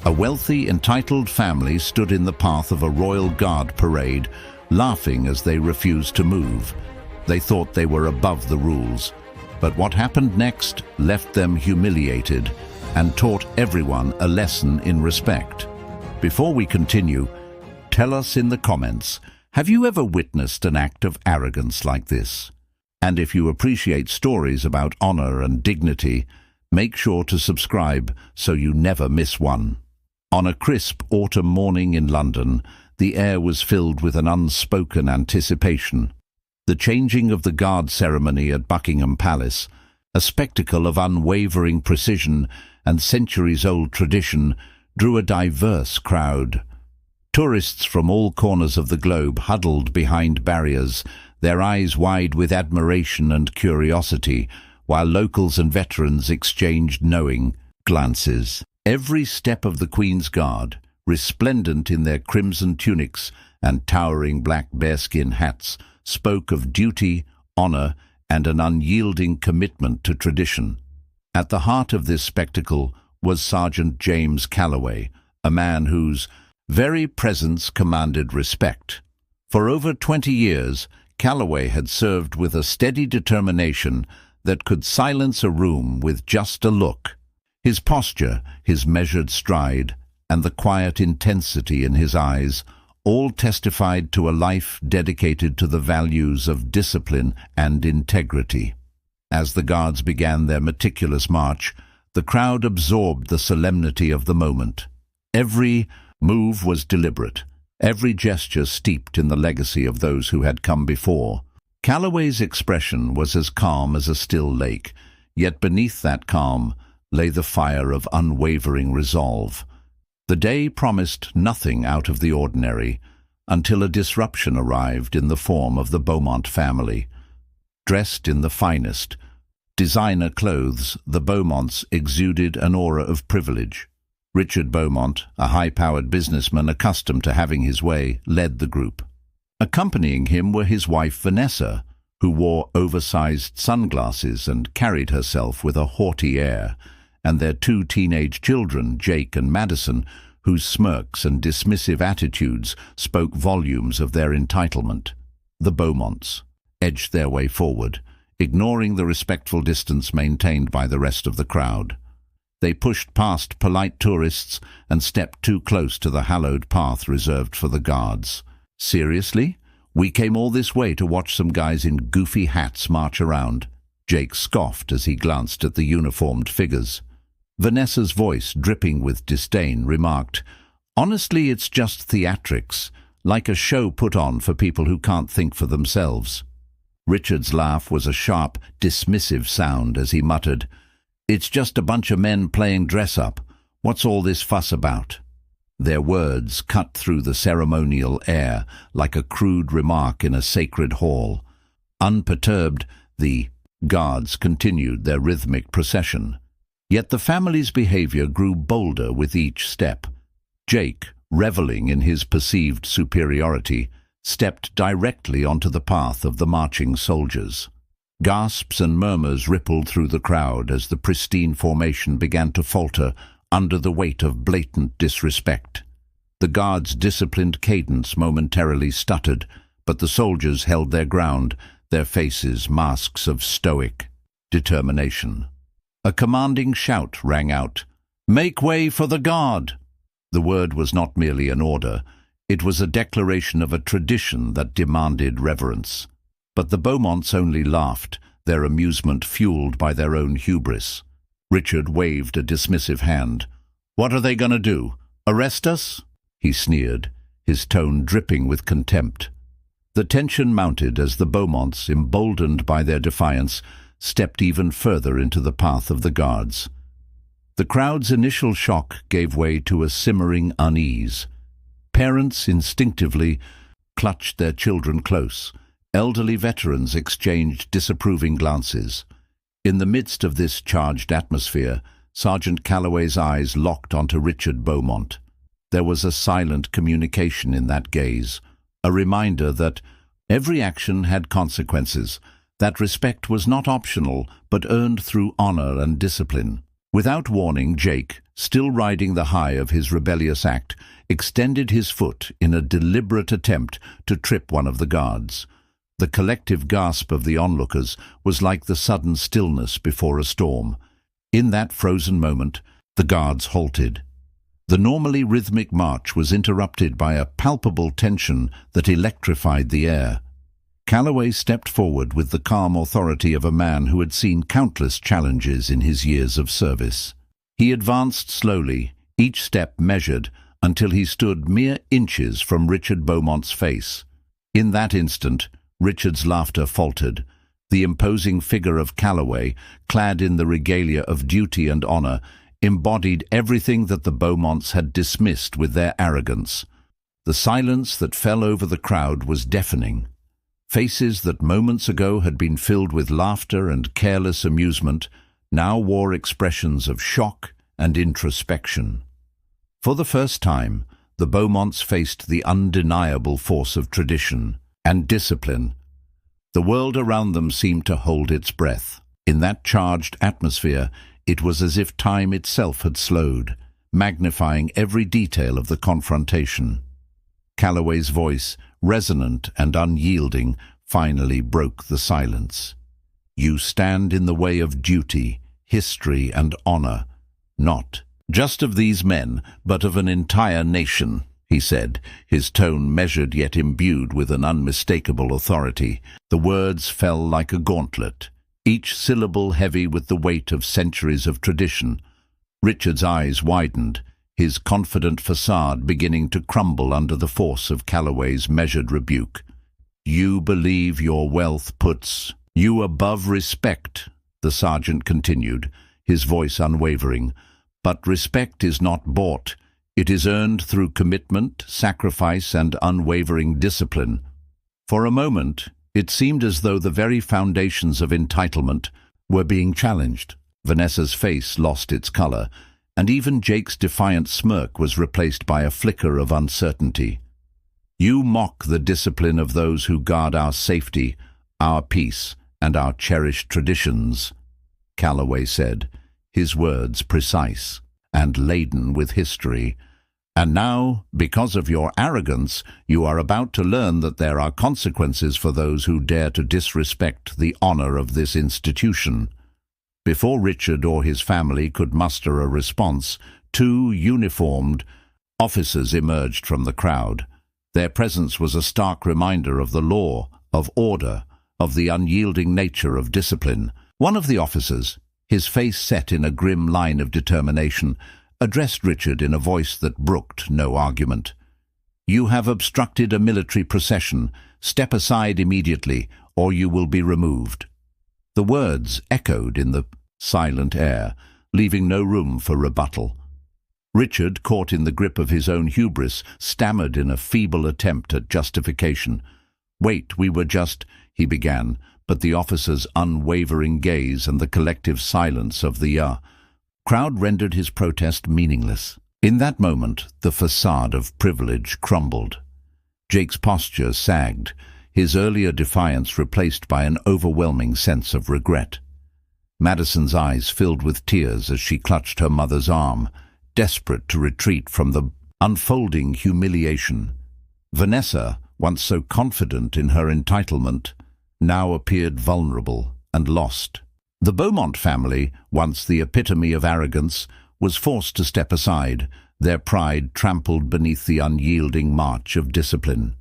A wealthy, entitled family stood in the path of a Royal Guard parade, laughing as they refused to move. They thought they were above the rules. But what happened next left them humiliated and taught everyone a lesson in respect. Before we continue, tell us in the comments, have you ever witnessed an act of arrogance like this? And if you appreciate stories about honor and dignity, make sure to subscribe so you never miss one. On a crisp autumn morning in London, the air was filled with an unspoken anticipation. The changing of the guard ceremony at Buckingham Palace, a spectacle of unwavering precision and centuries-old tradition, drew a diverse crowd. Tourists from all corners of the globe huddled behind barriers, their eyes wide with admiration and curiosity, while locals and veterans exchanged knowing glances. Every step of the Queen's Guard, resplendent in their crimson tunics and towering black bearskin hats, spoke of duty, honor, and an unyielding commitment to tradition. At the heart of this spectacle was Sergeant James Calloway, a man whose very presence commanded respect. For over 20 years, Calloway had served with a steady determination that could silence a room with just a look. His posture, his measured stride, and the quiet intensity in his eyes all testified to a life dedicated to the values of discipline and integrity. As the guards began their meticulous march, the crowd absorbed the solemnity of the moment. Every move was deliberate, every gesture steeped in the legacy of those who had come before. Calloway's expression was as calm as a still lake, yet beneath that calm lay the fire of unwavering resolve. The day promised nothing out of the ordinary until a disruption arrived in the form of the Beaumont family. Dressed in the finest designer clothes, the Beaumonts exuded an aura of privilege. Richard Beaumont, a high-powered businessman accustomed to having his way, led the group. Accompanying him were his wife Vanessa, who wore oversized sunglasses and carried herself with a haughty air, and their two teenage children, Jake and Madison, whose smirks and dismissive attitudes spoke volumes of their entitlement. The Beaumonts edged their way forward, ignoring the respectful distance maintained by the rest of the crowd. They pushed past polite tourists and stepped too close to the hallowed path reserved for the guards. "Seriously? We came all this way to watch some guys in goofy hats march around?" Jake scoffed as he glanced at the uniformed figures. Vanessa's voice, dripping with disdain, remarked, "Honestly, it's just theatrics, like a show put on for people who can't think for themselves." Richard's laugh was a sharp, dismissive sound as he muttered, "It's just a bunch of men playing dress-up. What's all this fuss about?" Their words cut through the ceremonial air like a crude remark in a sacred hall. Unperturbed, the guards continued their rhythmic procession. Yet the family's behavior grew bolder with each step. Jake, reveling in his perceived superiority, stepped directly onto the path of the marching soldiers. Gasps and murmurs rippled through the crowd as the pristine formation began to falter under the weight of blatant disrespect. The guards' disciplined cadence momentarily stuttered, but the soldiers held their ground, their faces masks of stoic determination. A commanding shout rang out, "Make way for the guard!" The word was not merely an order, it was a declaration of a tradition that demanded reverence. But the Beaumonts only laughed, their amusement fueled by their own hubris. Richard waved a dismissive hand. "What are they going to do? Arrest us?" he sneered, his tone dripping with contempt. The tension mounted as the Beaumonts, emboldened by their defiance, stepped even further into the path of the guards. The crowd's initial shock gave way to a simmering unease. Parents instinctively clutched their children close. Elderly veterans exchanged disapproving glances. In the midst of this charged atmosphere, Sergeant Calloway's eyes locked onto Richard Beaumont. There was a silent communication in that gaze, a reminder that every action had consequences, that respect was not optional but earned through honor and discipline. Without warning, Jake, still riding the high of his rebellious act, extended his foot in a deliberate attempt to trip one of the guards. The collective gasp of the onlookers was like the sudden stillness before a storm. In that frozen moment, the guards halted. The normally rhythmic march was interrupted by a palpable tension that electrified the air. Calloway stepped forward with the calm authority of a man who had seen countless challenges in his years of service. He advanced slowly, each step measured, until he stood mere inches from Richard Beaumont's face. In that instant, Richard's laughter faltered. The imposing figure of Calloway, clad in the regalia of duty and honor, embodied everything that the Beaumonts had dismissed with their arrogance. The silence that fell over the crowd was deafening. Faces that moments ago had been filled with laughter and careless amusement now wore expressions of shock and introspection. For the first time, the Beaumonts faced the undeniable force of tradition and discipline. The world around them seemed to hold its breath. In that charged atmosphere, it was as if time itself had slowed, magnifying every detail of the confrontation. Calloway's voice, resonant and unyielding, finally broke the silence. "You stand in the way of duty, history, and honor, not just of these men, but of an entire nation," he said, his tone measured yet imbued with an unmistakable authority. The words fell like a gauntlet, each syllable heavy with the weight of centuries of tradition. Richard's eyes widened, his confident facade beginning to crumble under the force of Calloway's measured rebuke. "You believe your wealth puts you above respect," the sergeant continued, his voice unwavering. "But respect is not bought. It is earned through commitment, sacrifice, and unwavering discipline." For a moment, it seemed as though the very foundations of entitlement were being challenged. Vanessa's face lost its color, and even Jake's defiant smirk was replaced by a flicker of uncertainty. "You mock the discipline of those who guard our safety, our peace, and our cherished traditions," Calloway said, his words precise and laden with history. "And now, because of your arrogance, you are about to learn that there are consequences for those who dare to disrespect the honor of this institution." Before Richard or his family could muster a response, two uniformed officers emerged from the crowd. Their presence was a stark reminder of the law, of order, of the unyielding nature of discipline. One of the officers, his face set in a grim line of determination, addressed Richard in a voice that brooked no argument. "You have obstructed a military procession. Step aside immediately, or you will be removed." The words echoed in the silent air, leaving no room for rebuttal. Richard, caught in the grip of his own hubris, stammered in a feeble attempt at justification. "Wait, we were just—" he began, but the officer's unwavering gaze and the collective silence of the crowd rendered his protest meaningless. In that moment, the facade of privilege crumbled. Jake's posture sagged, his earlier defiance replaced by an overwhelming sense of regret. Madison's eyes filled with tears as she clutched her mother's arm, desperate to retreat from the unfolding humiliation. Vanessa, once so confident in her entitlement, now appeared vulnerable and lost. The Beaumont family, once the epitome of arrogance, was forced to step aside, their pride trampled beneath the unyielding march of discipline.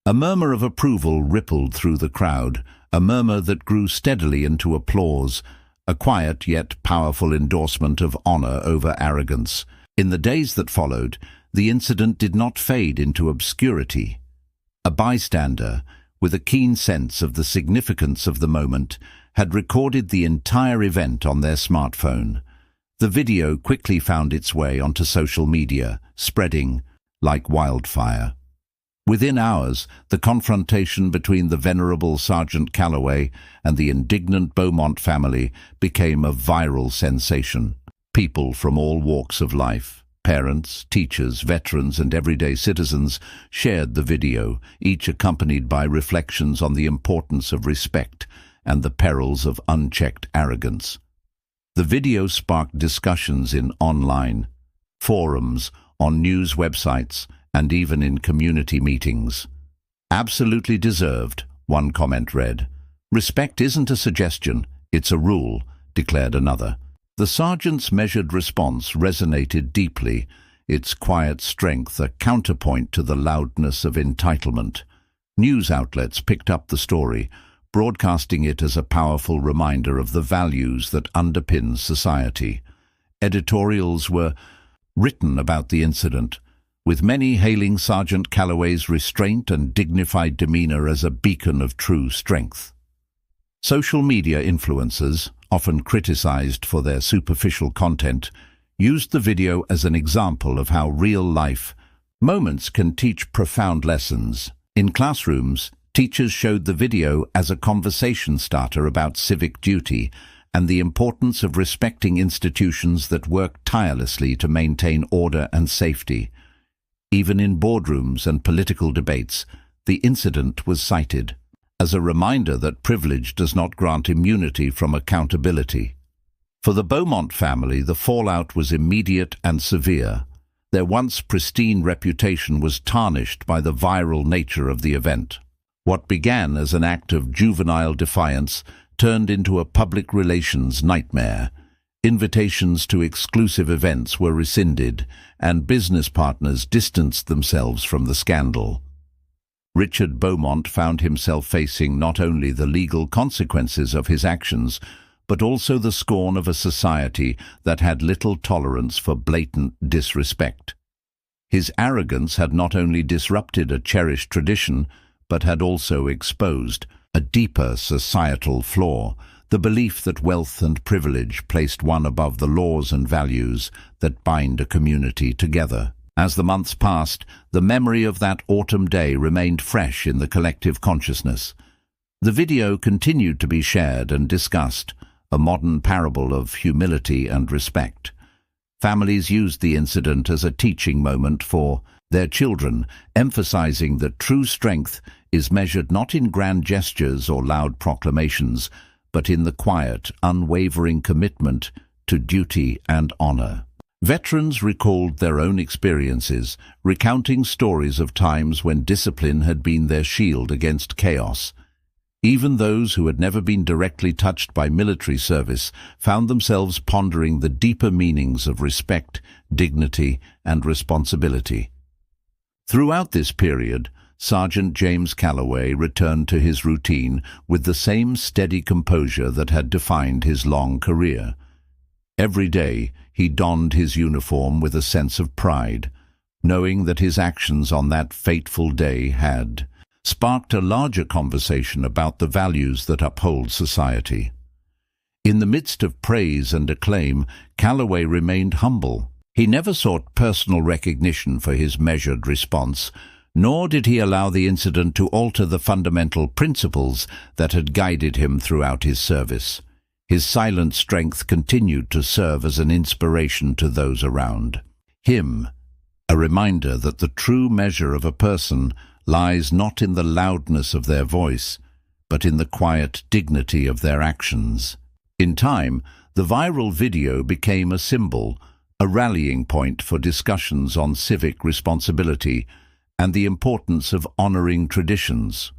A murmur of approval rippled through the crowd, a murmur that grew steadily into applause, a quiet yet powerful endorsement of honor over arrogance. In the days that followed, the incident did not fade into obscurity. A bystander, with a keen sense of the significance of the moment, had recorded the entire event on their smartphone. The video quickly found its way onto social media, spreading like wildfire. Within hours, the confrontation between the venerable Sergeant Calloway and the indignant Beaumont family became a viral sensation. People from all walks of life, parents, teachers, veterans, and everyday citizens shared the video, each accompanied by reflections on the importance of respect and the perils of unchecked arrogance. The video sparked discussions in online forums, on news websites, and even in community meetings. "Absolutely deserved," one comment read. "Respect isn't a suggestion, it's a rule," declared another. The sergeant's measured response resonated deeply, its quiet strength a counterpoint to the loudness of entitlement. News outlets picked up the story, broadcasting it as a powerful reminder of the values that underpin society. Editorials were written about the incident, with many hailing Sergeant Calloway's restraint and dignified demeanor as a beacon of true strength. Social media influencers, often criticized for their superficial content, used the video as an example of how real-life moments can teach profound lessons. In classrooms, teachers showed the video as a conversation starter about civic duty and the importance of respecting institutions that work tirelessly to maintain order and safety. Even in boardrooms and political debates, the incident was cited as a reminder that privilege does not grant immunity from accountability. For the Beaumont family, the fallout was immediate and severe. Their once pristine reputation was tarnished by the viral nature of the event. What began as an act of juvenile defiance turned into a public relations nightmare. Invitations to exclusive events were rescinded, and business partners distanced themselves from the scandal. Richard Beaumont found himself facing not only the legal consequences of his actions, but also the scorn of a society that had little tolerance for blatant disrespect. His arrogance had not only disrupted a cherished tradition, but had also exposed a deeper societal flaw, the belief that wealth and privilege placed one above the laws and values that bind a community together. As the months passed, the memory of that autumn day remained fresh in the collective consciousness. The video continued to be shared and discussed, a modern parable of humility and respect. Families used the incident as a teaching moment for their children, emphasizing that true strength is measured not in grand gestures or loud proclamations, but in the quiet, unwavering commitment to duty and honor. Veterans recalled their own experiences, recounting stories of times when discipline had been their shield against chaos. Even those who had never been directly touched by military service found themselves pondering the deeper meanings of respect, dignity, and responsibility. Throughout this period, Sergeant James Calloway returned to his routine with the same steady composure that had defined his long career. Every day, he donned his uniform with a sense of pride, knowing that his actions on that fateful day had sparked a larger conversation about the values that uphold society. In the midst of praise and acclaim, Calloway remained humble. He never sought personal recognition for his measured response, nor did he allow the incident to alter the fundamental principles that had guided him throughout his service. His silent strength continued to serve as an inspiration to those around him, a reminder that the true measure of a person lies not in the loudness of their voice, but in the quiet dignity of their actions. In time, the viral video became a symbol, a rallying point for discussions on civic responsibility and the importance of honoring traditions.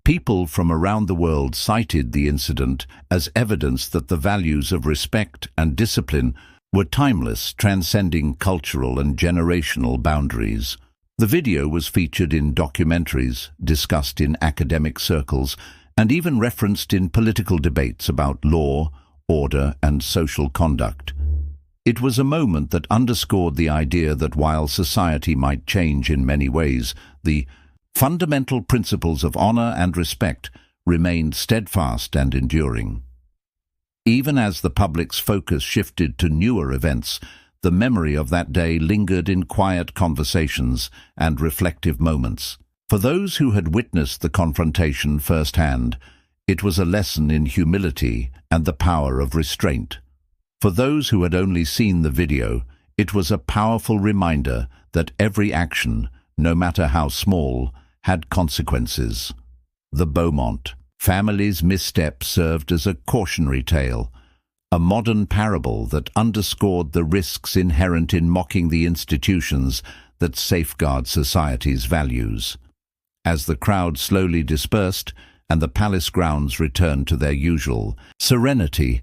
People from around the world cited the incident as evidence that the values of respect and discipline were timeless, transcending cultural and generational boundaries. The video was featured in documentaries, discussed in academic circles, and even referenced in political debates about law, order, and social conduct. It was a moment that underscored the idea that while society might change in many ways, the fundamental principles of honor and respect remained steadfast and enduring. Even as the public's focus shifted to newer events, the memory of that day lingered in quiet conversations and reflective moments. For those who had witnessed the confrontation firsthand, it was a lesson in humility and the power of restraint. For those who had only seen the video, it was a powerful reminder that every action, no matter how small, had consequences. The Beaumont family's misstep served as a cautionary tale, a modern parable that underscored the risks inherent in mocking the institutions that safeguard society's values. As the crowd slowly dispersed and the palace grounds returned to their usual serenity,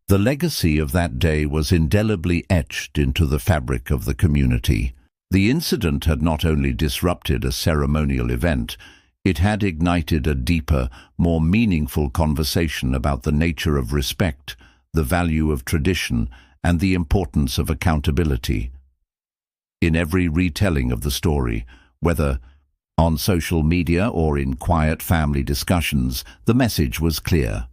the legacy of that day was indelibly etched into the fabric of the community. The incident had not only disrupted a ceremonial event, it had ignited a deeper, more meaningful conversation about the nature of respect, the value of tradition, and the importance of accountability. In every retelling of the story, whether on social media or in quiet family discussions, the message was clear.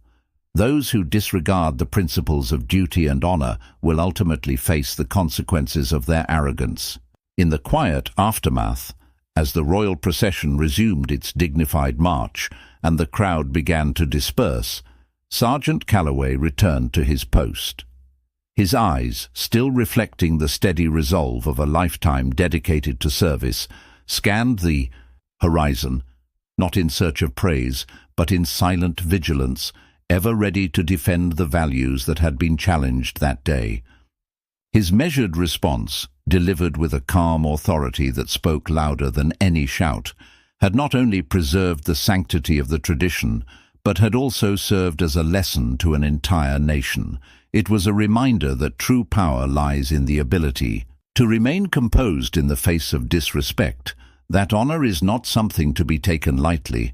Those who disregard the principles of duty and honor will ultimately face the consequences of their arrogance. In the quiet aftermath, as the royal procession resumed its dignified march and the crowd began to disperse, Sergeant Calloway returned to his post. His eyes, still reflecting the steady resolve of a lifetime dedicated to service, scanned the horizon, not in search of praise, but in silent vigilance, ever ready to defend the values that had been challenged that day. His measured response, delivered with a calm authority that spoke louder than any shout, had not only preserved the sanctity of the tradition, but had also served as a lesson to an entire nation. It was a reminder that true power lies in the ability to remain composed in the face of disrespect, that honor is not something to be taken lightly,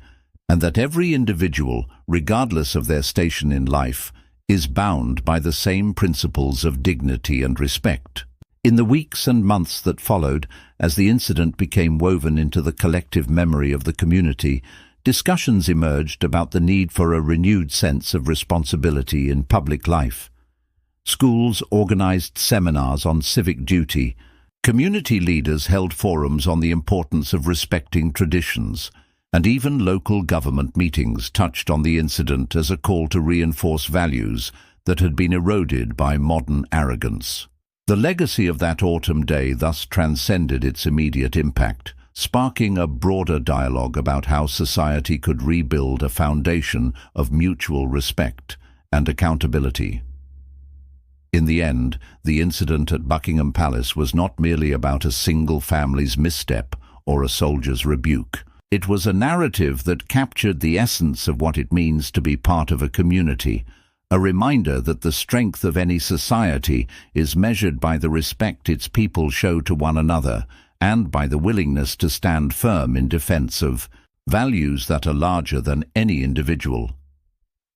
and that every individual, regardless of their station in life, is bound by the same principles of dignity and respect. In the weeks and months that followed, as the incident became woven into the collective memory of the community, discussions emerged about the need for a renewed sense of responsibility in public life. Schools organized seminars on civic duty. Community leaders held forums on the importance of respecting traditions, and even local government meetings touched on the incident as a call to reinforce values that had been eroded by modern arrogance. The legacy of that autumn day thus transcended its immediate impact, sparking a broader dialogue about how society could rebuild a foundation of mutual respect and accountability. In the end, the incident at Buckingham Palace was not merely about a single family's misstep or a soldier's rebuke. It was a narrative that captured the essence of what it means to be part of a community, a reminder that the strength of any society is measured by the respect its people show to one another and by the willingness to stand firm in defense of values that are larger than any individual.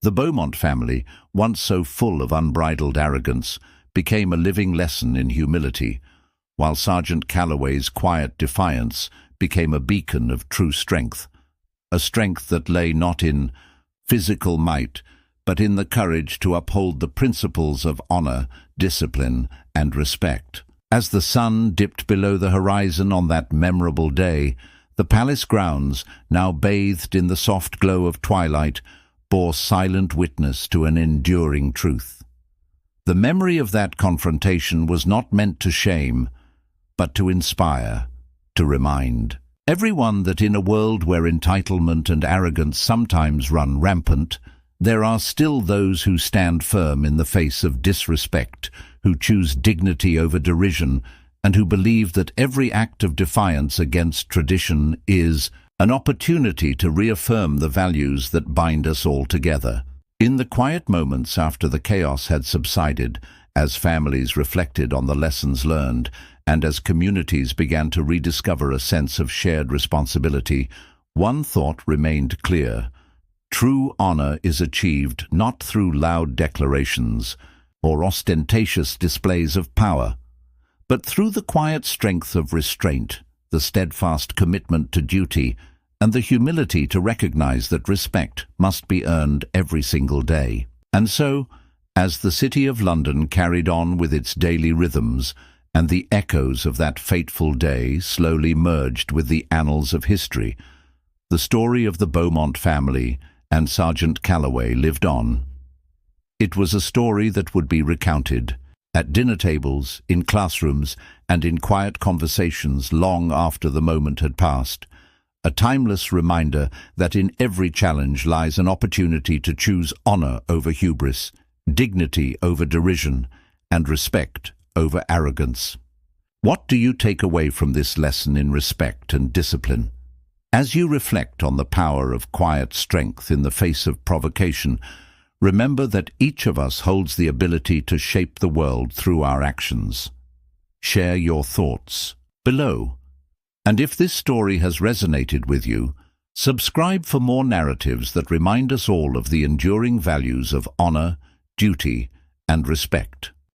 The Beaumont family, once so full of unbridled arrogance, became a living lesson in humility, while Sergeant Calloway's quiet defiance became a beacon of true strength, a strength that lay not in physical might, but in the courage to uphold the principles of honor, discipline, and respect. As the sun dipped below the horizon on that memorable day, the palace grounds, now bathed in the soft glow of twilight, bore silent witness to an enduring truth. The memory of that confrontation was not meant to shame, but to inspire, to remind everyone that in a world where entitlement and arrogance sometimes run rampant, there are still those who stand firm in the face of disrespect, who choose dignity over derision, and who believe that every act of defiance against tradition is an opportunity to reaffirm the values that bind us all together. In the quiet moments after the chaos had subsided, as families reflected on the lessons learned, and as communities began to rediscover a sense of shared responsibility, one thought remained clear. True honor is achieved not through loud declarations or ostentatious displays of power, but through the quiet strength of restraint, the steadfast commitment to duty, and the humility to recognize that respect must be earned every single day. And so, as the City of London carried on with its daily rhythms, and the echoes of that fateful day slowly merged with the annals of history, the story of the Beaumont family and Sergeant Calloway lived on. It was a story that would be recounted at dinner tables, in classrooms, and in quiet conversations long after the moment had passed, a timeless reminder that in every challenge lies an opportunity to choose honor over hubris, dignity over derision, and respect over arrogance. What do you take away from this lesson in respect and discipline? As you reflect on the power of quiet strength in the face of provocation, remember that each of us holds the ability to shape the world through our actions. Share your thoughts below. And if this story has resonated with you, subscribe for more narratives that remind us all of the enduring values of honor, duty, and respect.